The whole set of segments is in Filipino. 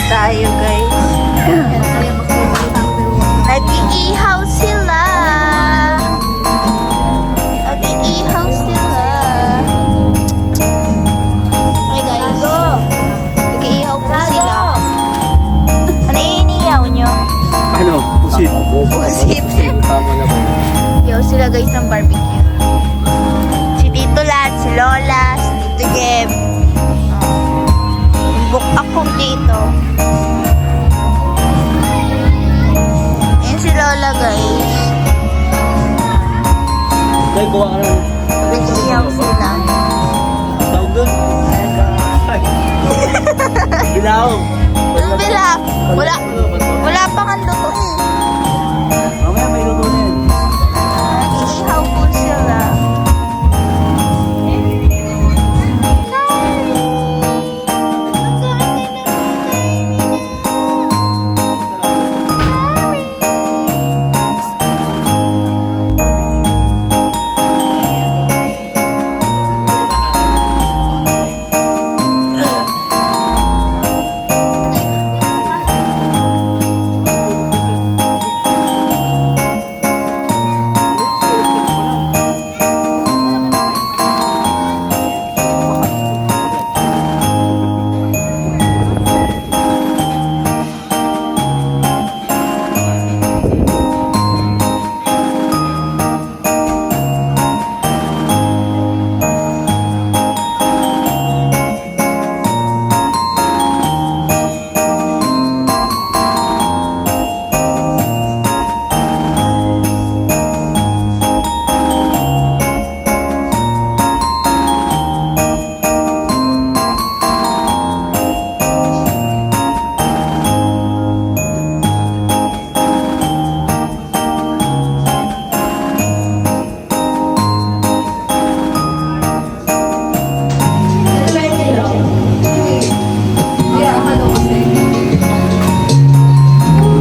tayo guys. Nag-iihaw sila. Nag-iihaw sila. Hi guys. Nag-iihaw po sila. Ano iniihaw nyo? Ano? Pusit. Pusit. Tama na ba? Ihaw sila guys ng barbecue. Si Tito Lat, si Lola, si Tito Jem. Book akong dito. Ayan si Lola guys. Tay, kuha ka na. Nag-iihaw sila. Tawag doon. Bilaw. Ano bila? Wala pang luto eh. Mamaya may luto na yan. Nag-iihaw po sila.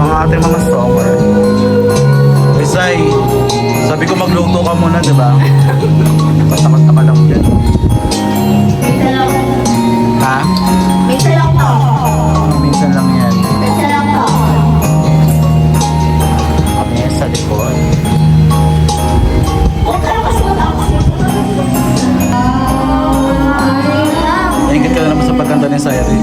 Mga ating mga summer. Isay, sabi ko magluto ka muna, di ba? Basta-basta ka lang dyan. Ha? Minsan lang to. Minsan lang yan. Minsan lang to. Kami sa likod. Ingit ka na naman sa pagkanta ni Sayari.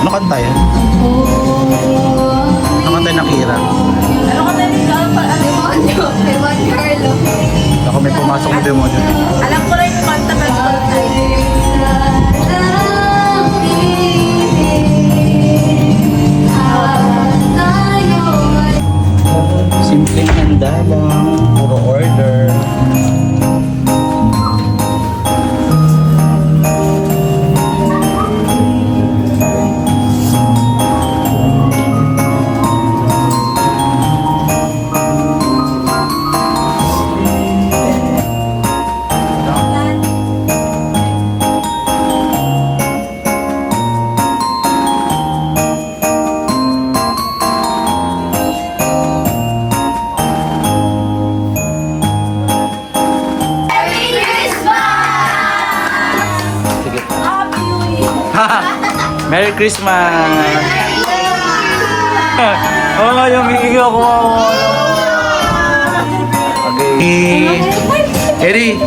Ano kanta yan? Ano kanta yung Nakira? Ano ka na rin ka? Demonyo. Demonyo Carlo. Ako may pumasok na demonyo. Alam ko rin yung kanta ka Simpleng handa lang, puro order. Sige. Merry Christmas! Oh, yung hihig ako. Okay. Eddie,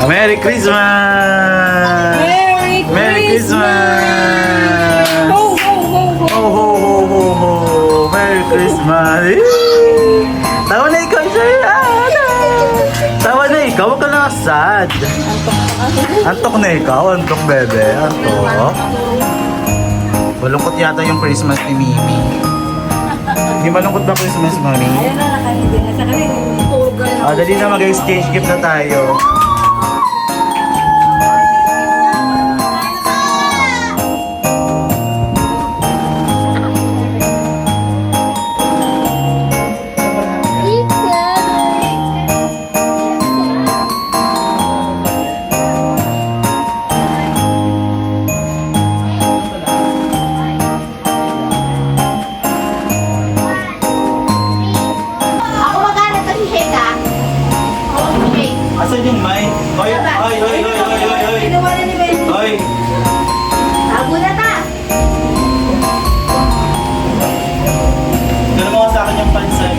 Merry Christmas! Merry Christmas! Ho, ho, ho, ho. Ho, ho, ho, ho, ho! Merry Christmas! Tawa na ikaw siya! Tawa na ikaw, huwag ka na sad! Antok na ikaw, antok bebe, antok. Malungkot yata yung Christmas ni Mimi. Hindi malungkot ba Christmas, Mami? Ayun na, nakahindi na sa kanila. Puro girl. Ah, dali na mag-exchange gift na tayo. Asan yung mic? hoy, hoy, hoy, hoy, hoy. Ginawa na ni Benny. Hoy. Tago na ta! Dala mo sa akin yung pansay.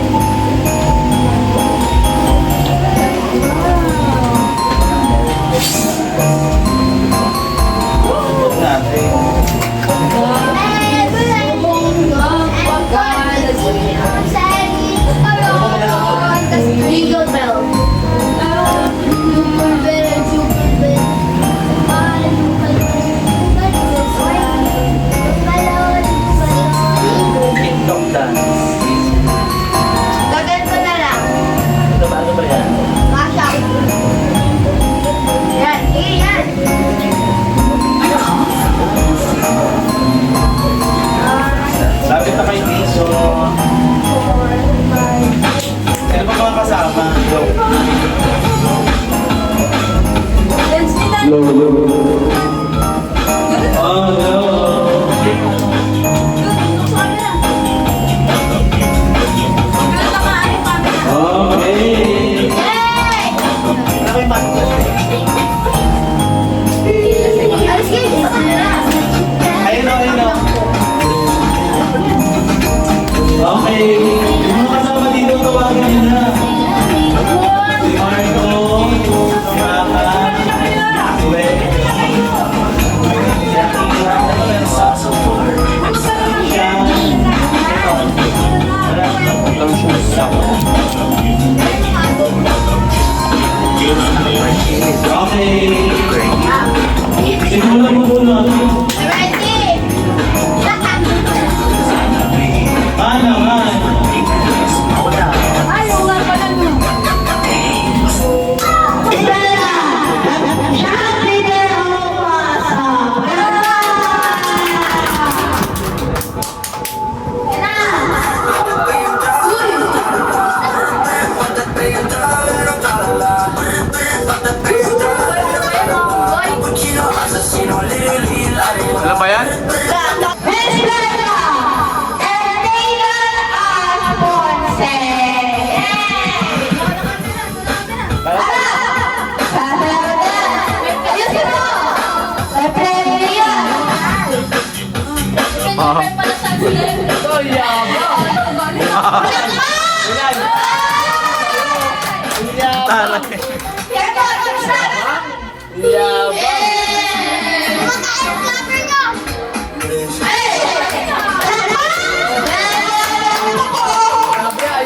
Huwag natin. Jingle bell. TikTok dance. Gagawin ko na lang. Ano ba yan? Masha. Yan, yan. Lapit na kay Tiso. Ano ba mga kasama? Go. Dance nila. Oh, no. Okay. Yay! Ano yung matas? Alis kayo dito ka na lang. Ayun o, ayun o. Okay. Yung mga kasama dito, tawagan nyo na. Si Marco, si Maka, si Wes, si Akira, si Sasopor, siya, okay. Simulan mo muna. Ready? Ano, man? Ay, oo nga pala no. Ano ba yan?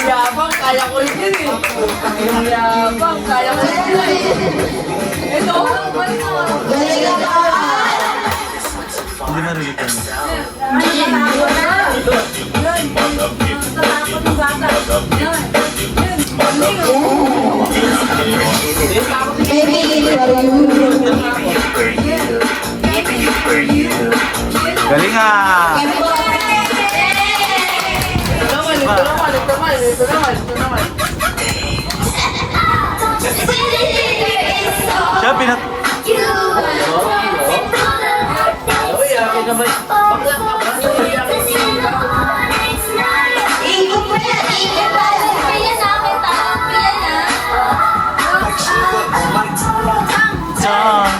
Yabang, kaya ko rin yun eh. Yabang, kaya ko rin yun eh. Ito, Hindi narinig ka na. Galing ah! Ito naman. Siya pinat... Song!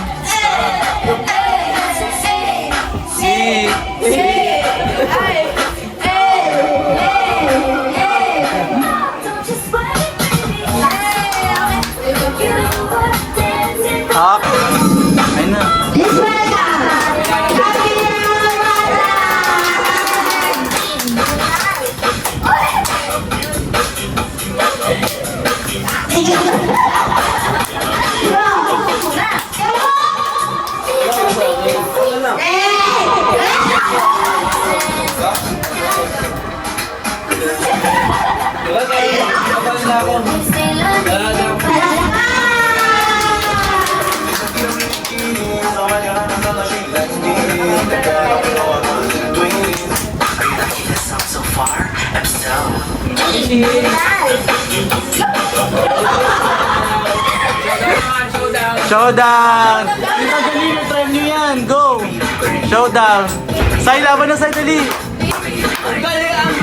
Si... Hop! Ayun na. Showdown! Tita Dali, try nyo yan. Go! Showdown! Sai, laban na Sai, dali! Ang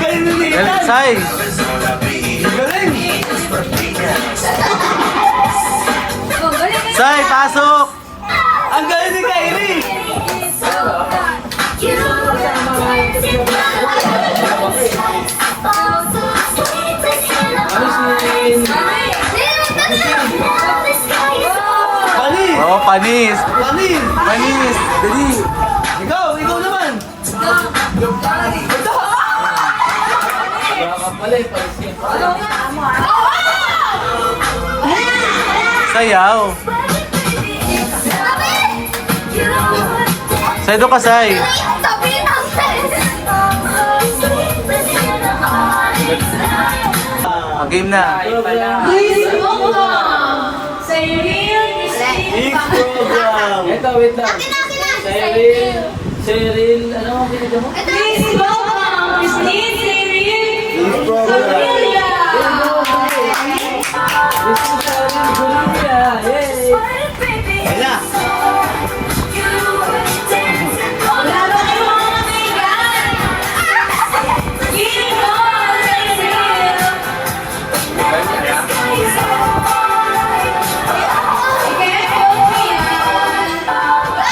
galing ni Nathan. Sai! Galing! Oh, galing Say, pasok! Ang galing ni Kyrie! Panis! Oo, panis! Panis! Panis! Dali! Ikaw naman! Baka pala eh, panis yan. Sayaw! Say, doon ka, Say! Game na. Big program! Ito, wait lang. Cheryl, ano ang pinag mo? Big program! Wala!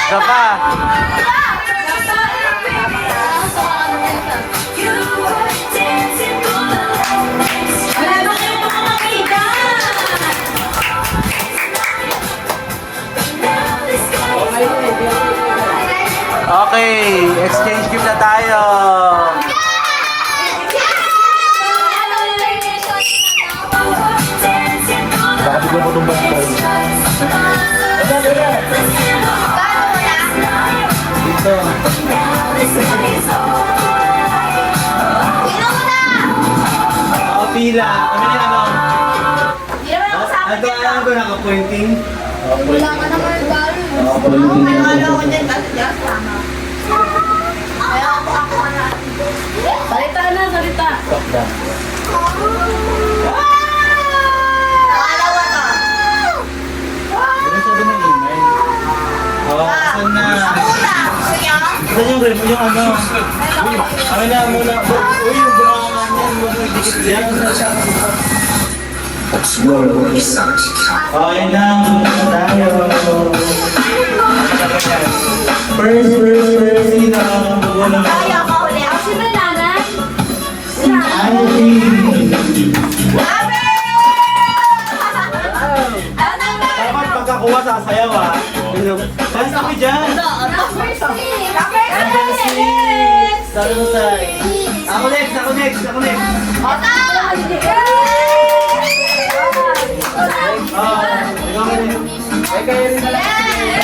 Isa pa! Okay, exchange gift na tayo. Baka bigla mo itong bantay. Dito. Pila. Kami na ano? Ano naka-pointing? Wala ka naman regalo. May regalo ako dyan kasi dyan sama. Kaya ako na. Salita na, salita! Stop na. Pangalawa to. Ano sabi ng email? Saan na? Una. Kaya? Saan yung ref? Yung ano? Kami na muna. Uy, yung brangan yan. Huwag mo dikit yan. Okay na. Tayo. First. Sino? Kaya ka uli. Ako si Banana. Dapat pagkakuha sasayaw ah. Dance kami dyan. Sabi mo sa'yo. Ako next. Ikaw rin. Ay, kayo rin na lang. Ako next.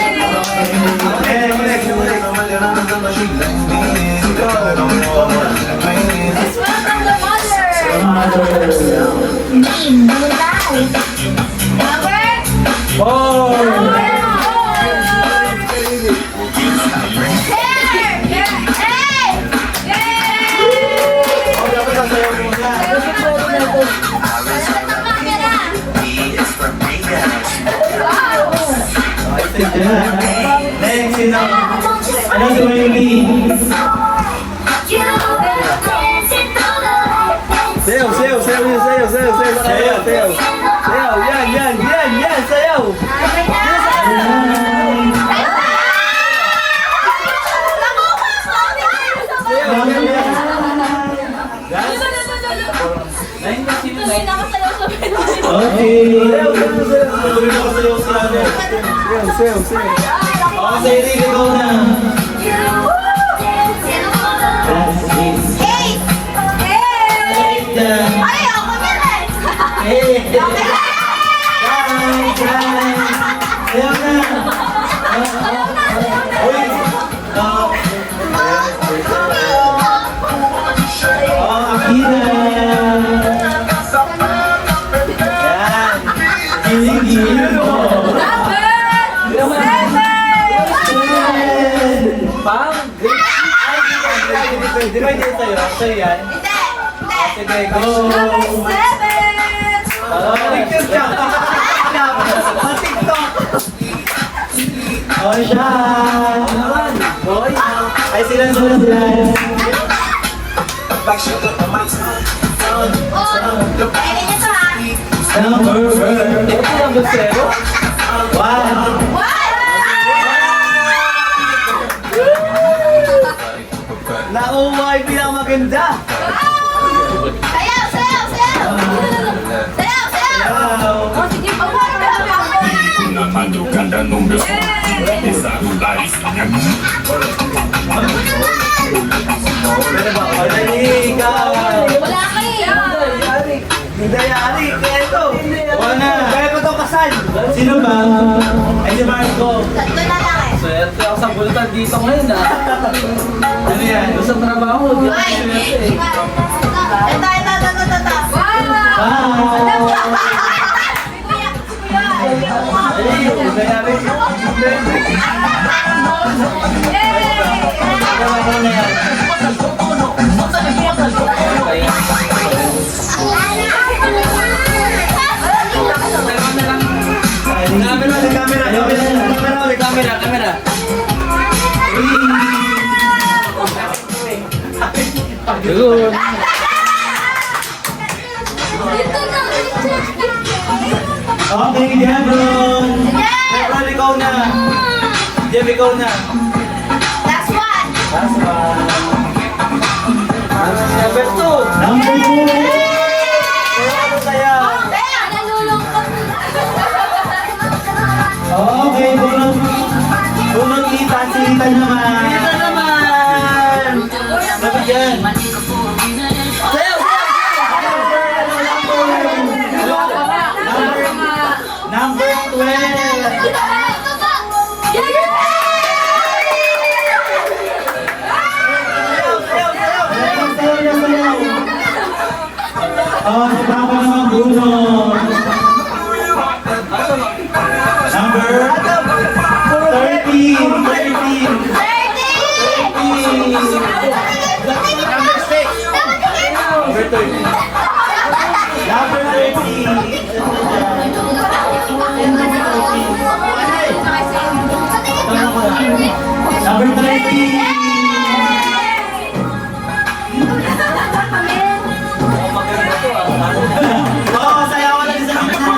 Dapat sasayaw muna. Next, sino? Ano si Mayuli? Sayaw. Yan. Sayaw. Okay. Sayaw. Sa'yo rin ikaw na. Sayaw na. Uy. Akira. Yan. Giling-giling mo. Pang! Di ba hindi sa'yo? Sa'yo yan? Sige, go! TikTok siya! TikTok! Oh, siya! Boy! Ay, sila. Number. Ito yung 0? Nauwa yung pinakamaganda. Sayaw, sayaw, sayaw! Sayaw, sayaw! O, sige, pagparo na lang ako. Madrugada no meu som, de celulares. Pwede ba? Dali, ikaw. Wala kayo. Hindi, Ari. Kaya ito. Wala na. Kaya ko itong kasal. Sino ba? Ay, si Marco. Tatlo na lang eh. Swerte ako sa bulatan dito ngayon ah. Ano yan? Doon sa trabaho, di ako Ay! swerte eh. Ito. Ay, nangyari. Ano na yan? Camera. Yun. Okay, Jebron. Jebron, ikaw na. Jeb, ikaw na. Last one. Last one. Number 2. Number 2. Ano kaya? Kaya, nalulungkot. Okay, bunong kita, sita naman. Ito naman. Nabigyan. Sayaw! Number 12. Oh, baba naman Bruno. Number 13. Number 13. Number 13. Number 13. Oo, sayawan lang sa gitna.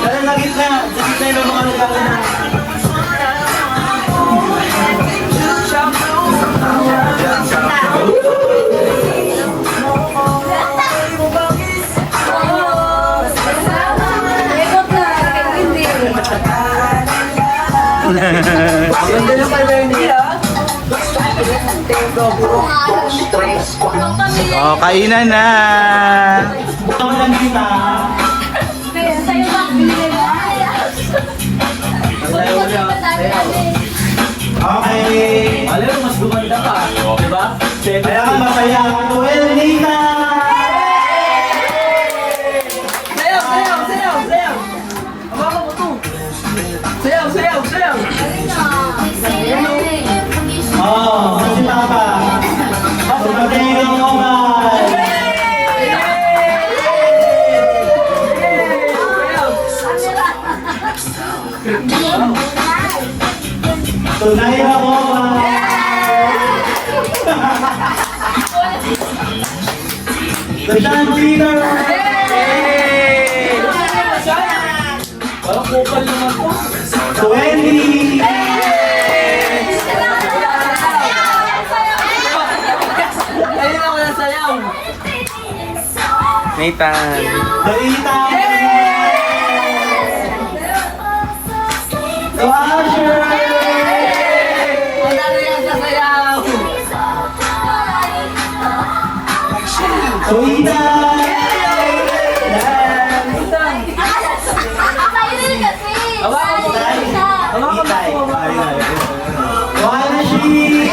Dala sa gitna. Sa gitna yung mga lugar na. Ganda na pala hindi ah. Oh, kainan na. Ito lang kita. Okay. Alam mo, mas gumanda ka. Diba? Kaya ka masaya. Well, Nina. Sayaw! Hawakan mo to. Sayaw! Oh, si Papa. Sumating ang oman. Tunay na oman. The Chantier. Parang kupal naman po. 20. Ayun ako na sayaw. Nathan. Dalita. Washer. Wala na yan sa sayaw. Soida. Hawakan mo. Itay. Wanashi.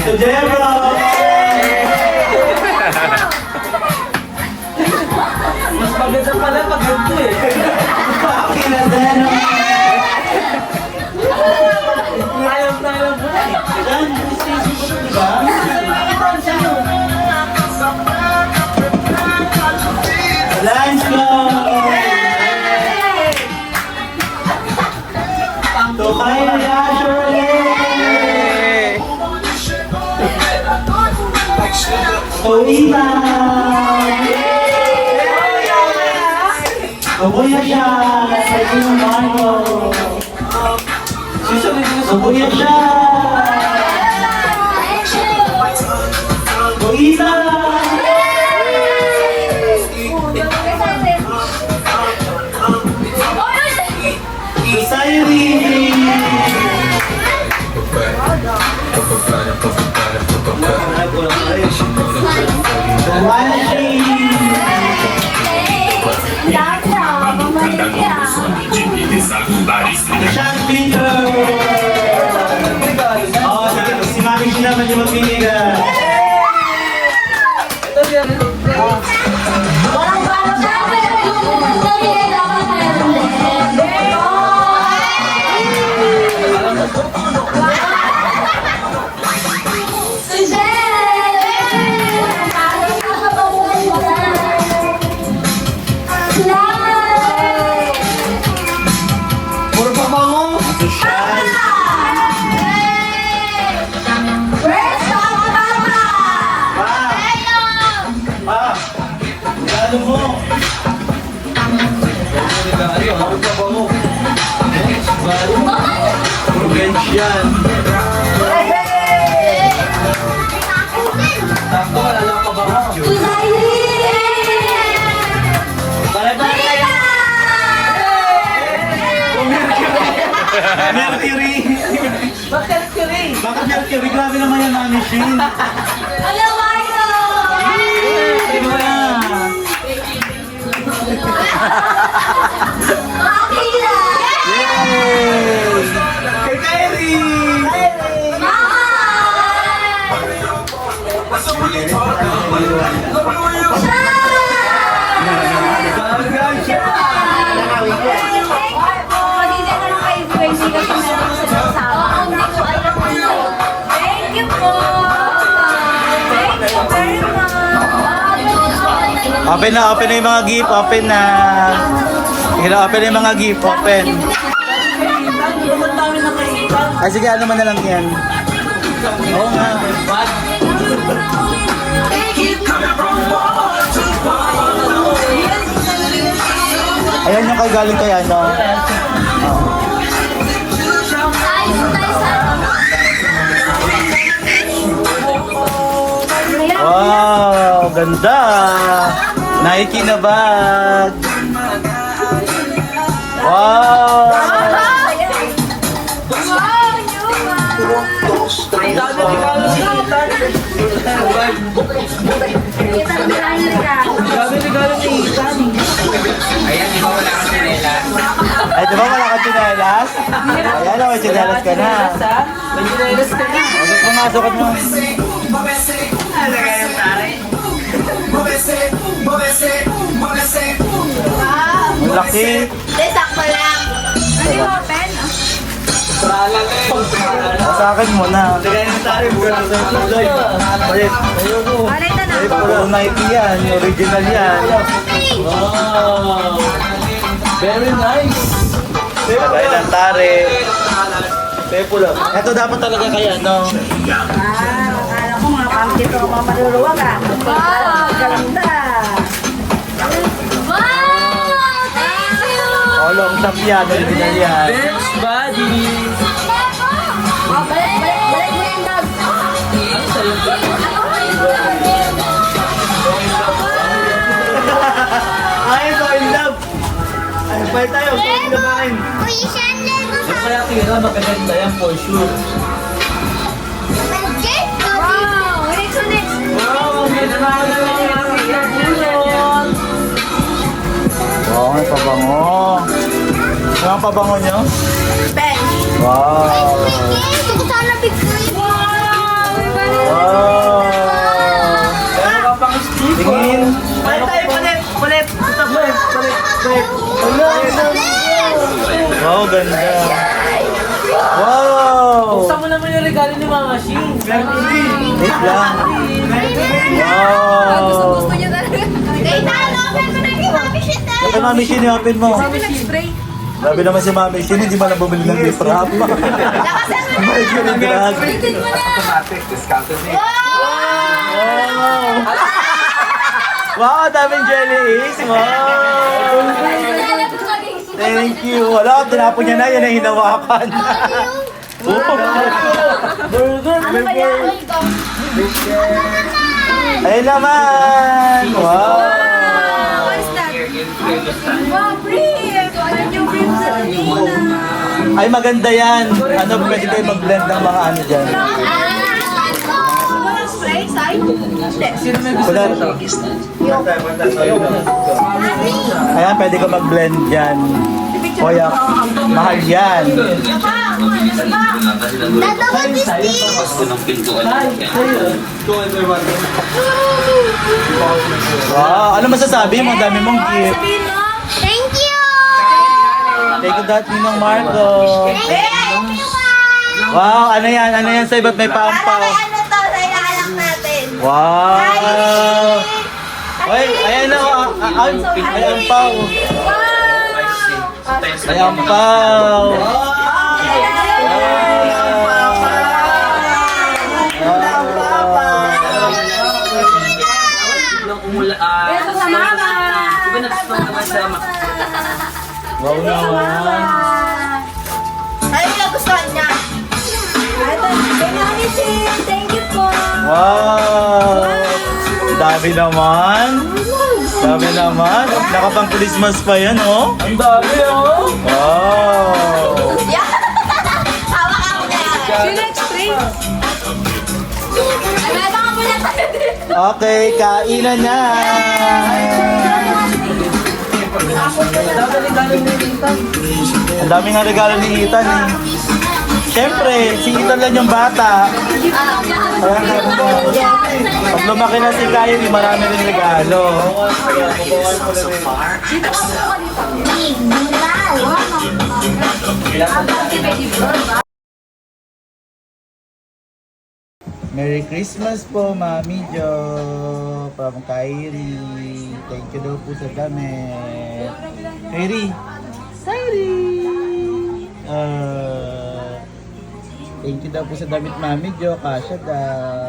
To Jebro. Go Ethan! Kabuya siya! Sa inyong Marco! Kabuya siya! Go Ethan! Society! Sean Peter! Oh, si Mami Shi naman yung magbibigay. Puro pa bango. Social. Pa, regalo mo. Puro pa bango. Puro bench yan. Takto, wala lang pa bango. Mercury! Bakit Mercury? Bakit Mercury? Grabe naman yan, Mami Shin. Hello, Marco! Di ba yan? Makakila! Yay! Kay Kyrie! Thank you po! Thank you very much! Open na yung mga gift. Open na. Open na yung mga gift. Open. Ay, sige, ano man na lang yan. Oo nga. What? Ayan yung kay galing kay ano. Wow, ganda. Nike na bag. Wow. Ay, di ba wala ka tsinelas? Ayan o, may tsinelas ka na. May chinelas ka na. Sukat mo. Ang laki. Hindi, sakto lang. Hindi open? Sa akin muna. Alay na na. Puro Nike yan. Original yan. Wow. Very nice. Lagay ng tare. Ito dapat talaga kaya, no? Akala ko mga pangkit ko mga maluluwag ah. Wow! Ganda! Wow! Thank you! Long top yan. Original yan. Bench body. Balik mo yung dog. Ay, so in love. Ay, bye tayo. So in love kain. Kuya Shandler mo Yung kaya tira, magaganda yan for sure. Wow! Next one next! Wow, ganda na yun. Wow, may pabango. Ano ang pabango nyo? Bench! Wow. Gusto ko sana big green! Wow! Wow. Meron ka pang stick. Tingin. Palit. Wow, ganda. Wow. Buksan mo naman yung regalo ni Mama Shin. Wait lang. Wow. Gusto niya talaga. Kailan, open mo na kay Mami Shita! Ito Mami Shin, i-open mo. Spray. Grabe naman si Mami Shin, hindi man na bumili ng gift wrap. Lakasan mo na! Mercury drag. Bitin mo na! Wow! Wow, daming jellies. Wow. Thank you. Wala, tinapon niya na. Yan ang hinawakan. Ayun naman. Wow. Wow, brief! Ano yung brief sa Latina? Ay, maganda yan. Ano, pwede kayo mag-blend ng mga ano dyan. Walang spray, side? Wala. Ayan, pwede ka mag-blend dyan. Kuya, mahal yan. Wow, ano masasabi mo? Dami mong gift. Sabihin mo? Thank you! Thank you, Dad, Ninong Marco. Thank you, Wow, ano yan? Ano yan sa'yo? Ba't may paampaw? ano to sa inaanak natin? Wow! Ay, ayan na. May ampaw. May ampaw. Beso sa mama! Wow naman. Ano yung nagustuhan niya? Thank you po. Wow! Dami naman. Dami naman. Nakapang Christmas pa yan, oh. Ang dami, oh! Wow! Hawak ako niya. Sino extreme? Ay, may baka muna tayo dito. Okay, kainan na. Ang dami nga regalo ni Ethan, eh. Siyempre, si Ethan lang yung bata. Pag lumaki na si Kyrie, marami rin regalo. Merry Christmas po, Mami Jo. From Kyrie. Thank you daw po sa damit. Kyrie. Thank you daw po sa damit, Mami Jo. Kasha daw.